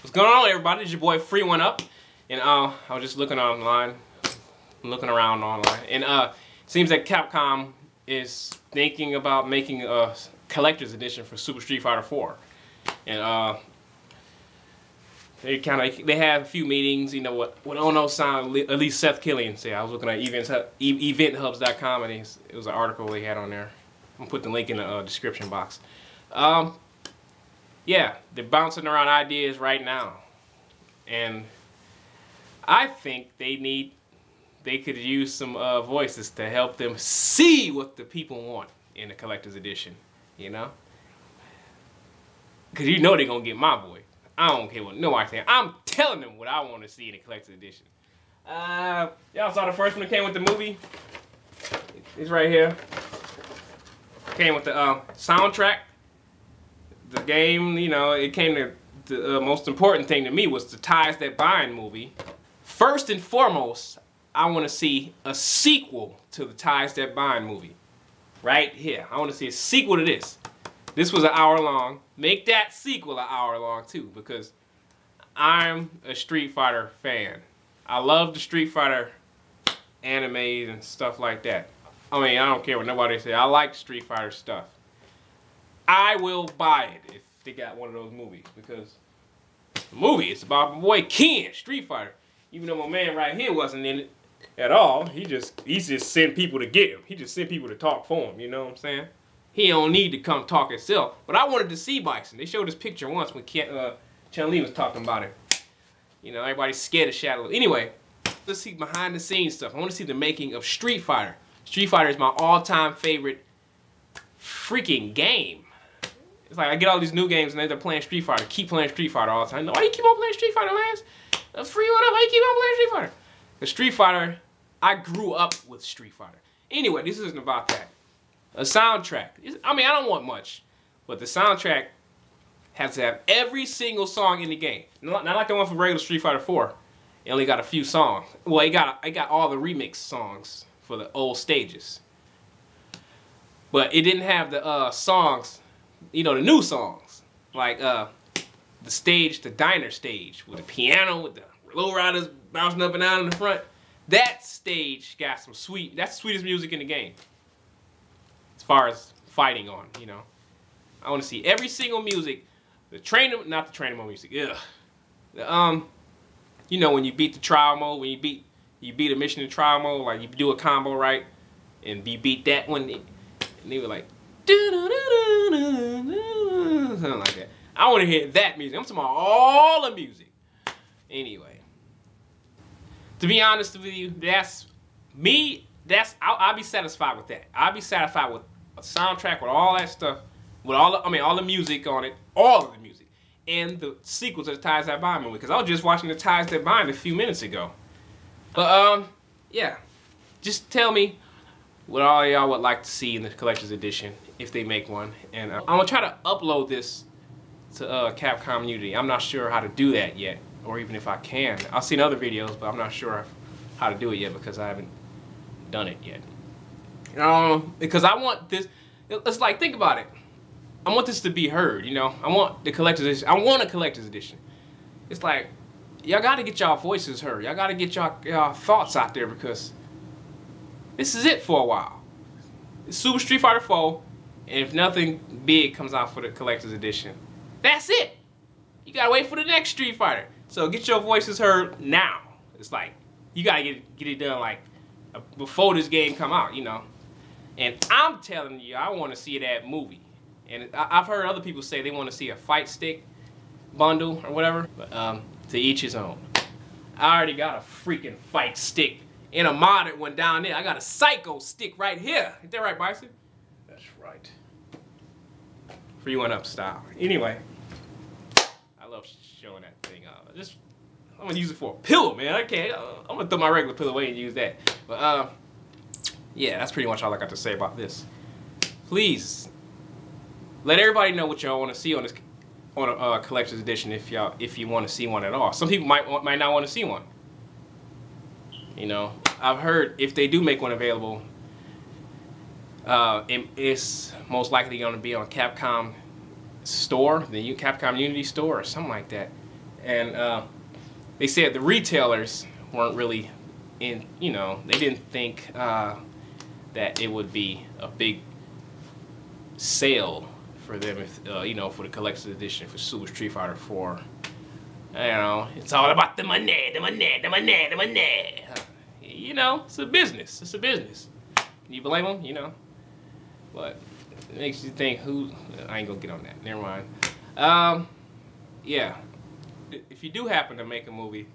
What's going on, everybody? It's your boy Free One Up, and I was just looking around online, and it seems that Capcom is thinking about making a collector's edition for Super Street Fighter 4, and they had a few meetings. You know what Ono sound, at least Seth Killian said. I was looking at eventhubs.com, and it was an article they had on there. I'm gonna put the link in the description box. Yeah, they're bouncing around ideas right now, and I think they could use some voices to help them see what the people want in the collector's edition, you know? Because you know they're going to get my boy. I don't care what nobody saying. I'm telling them what I want to see in the collector's edition. Y'all saw the first one that came with the movie? It's right here. Came with the soundtrack. The game, you know, it came to the most important thing to me was the Ties That Bind movie. First and foremost, I want to see a sequel to the Ties That Bind movie. Right here. I want to see a sequel to this. This was an hour long. Make that sequel an hour long too, because I'm a Street Fighter fan. I love the Street Fighter animes and stuff like that. I mean, I don't care what nobody says. I like Street Fighter stuff. I will buy it if they got one of those movies, because the movie is about my boy Ken, Street Fighter. Even though my man right here wasn't in it at all, he just sent people to get him. He just sent people to talk for him, you know what I'm saying? He don't need to come talk himself. But I wanted to see Bison. They showed this picture once when Chun-Li was talking about it. You know, everybody's scared of Shadow. Anyway, let's see behind the scenes stuff. I want to see the making of Street Fighter. Street Fighter is my all-time favorite freaking game. It's like I get all these new games and they're playing Street Fighter. Keep playing Street Fighter all the time. Why do you keep on playing Street Fighter, Lance? That's Free One Up. Why you keep on playing Street Fighter? The Street Fighter, I grew up with Street Fighter. Anyway, this isn't about that. A soundtrack. I mean, I don't want much, but the soundtrack has to have every single song in the game. Not like the one from regular Street Fighter 4. It only got a few songs. Well, it got all the remix songs for the old stages, but it didn't have the songs. You know, the new songs, like the diner stage with the piano, with the low riders bouncing up and down in the front. That stage got some that's the sweetest music in the game. As far as fighting on, you know. I want to see every single music. Not the training mode music, ugh. You know, when you beat the trial mode, when you beat a mission in trial mode, like you do a combo right, and you beat that one, and they were like, something like that. I want to hear that music. I'm talking about all the music. Anyway, to be honest with you, that's me. I'll be satisfied with that. I'll be satisfied with a soundtrack with all that stuff, with all the music on it, all of the music, and the sequel to the Ties That Bind movie. Because I was just watching the Ties That Bind a few minutes ago. But yeah, just tell me what all y'all would like to see in the collector's edition if they make one, and I'm gonna try to upload this to Capcom Unity. I'm not sure how to do that yet, or even if I can. I've seen other videos, but I'm not sure how to do it yet because I haven't done it yet. Because I want this. It's like, think about it. I want this to be heard. You know, I want the collector's edition. I want a collector's edition. It's like, y'all got to get y'all voices heard. Y'all got to get y'all thoughts out there, because this is it for a while. It's Super Street Fighter 4, and if nothing big comes out for the collector's edition, that's it. You gotta wait for the next Street Fighter. So get your voices heard now. It's like, you gotta get it done like before this game come out, you know. And I'm telling you, I want to see that movie. And I've heard other people say they want to see a fight stick bundle or whatever. But to each his own. I already got a freaking fight stick and a modded one down there. I got a psycho stick right here. Ain't that right, Bison? That's right. Free One Up style. Anyway, I love showing that thing off. I'm gonna use it for a pillow, man. I'm gonna throw my regular pillow away and use that. But yeah, that's pretty much all I got to say about this. Please let everybody know what y'all want to see on a collector's edition, if you want to see one at all. Some people might not want to see one. You know, I've heard if they do make one available, it's most likely going to be on Capcom store, the Capcom Unity store or something like that. And they said the retailers weren't really in, you know, they didn't think that it would be a big sale for them if, you know, for the collector's edition for Super Street Fighter 4. You know, it's all about the money, the money, the money, the money. You know, it's a business. It's a business. You blame them, you know. But it makes you think who... I ain't gonna get on that. Never mind. Yeah. If you do happen to make a movie,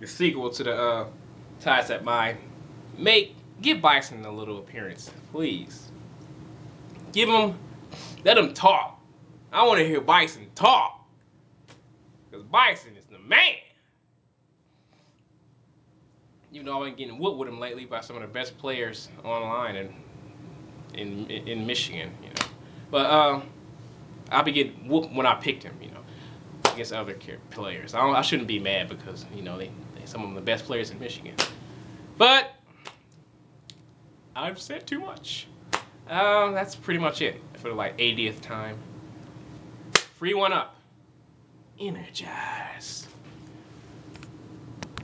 the sequel to the Ties That Bind, give Bison a little appearance, please. Let him talk. I want to hear Bison talk. Because Bison is the man. Even though I've been getting whooped with him lately by some of the best players online in Michigan, you know. But I'll be getting whooped when I picked him, you know, against other players. I shouldn't be mad because, you know, they some of the best players in Michigan. But I've said too much. That's pretty much it for the like 80th time. Free one up. Energize.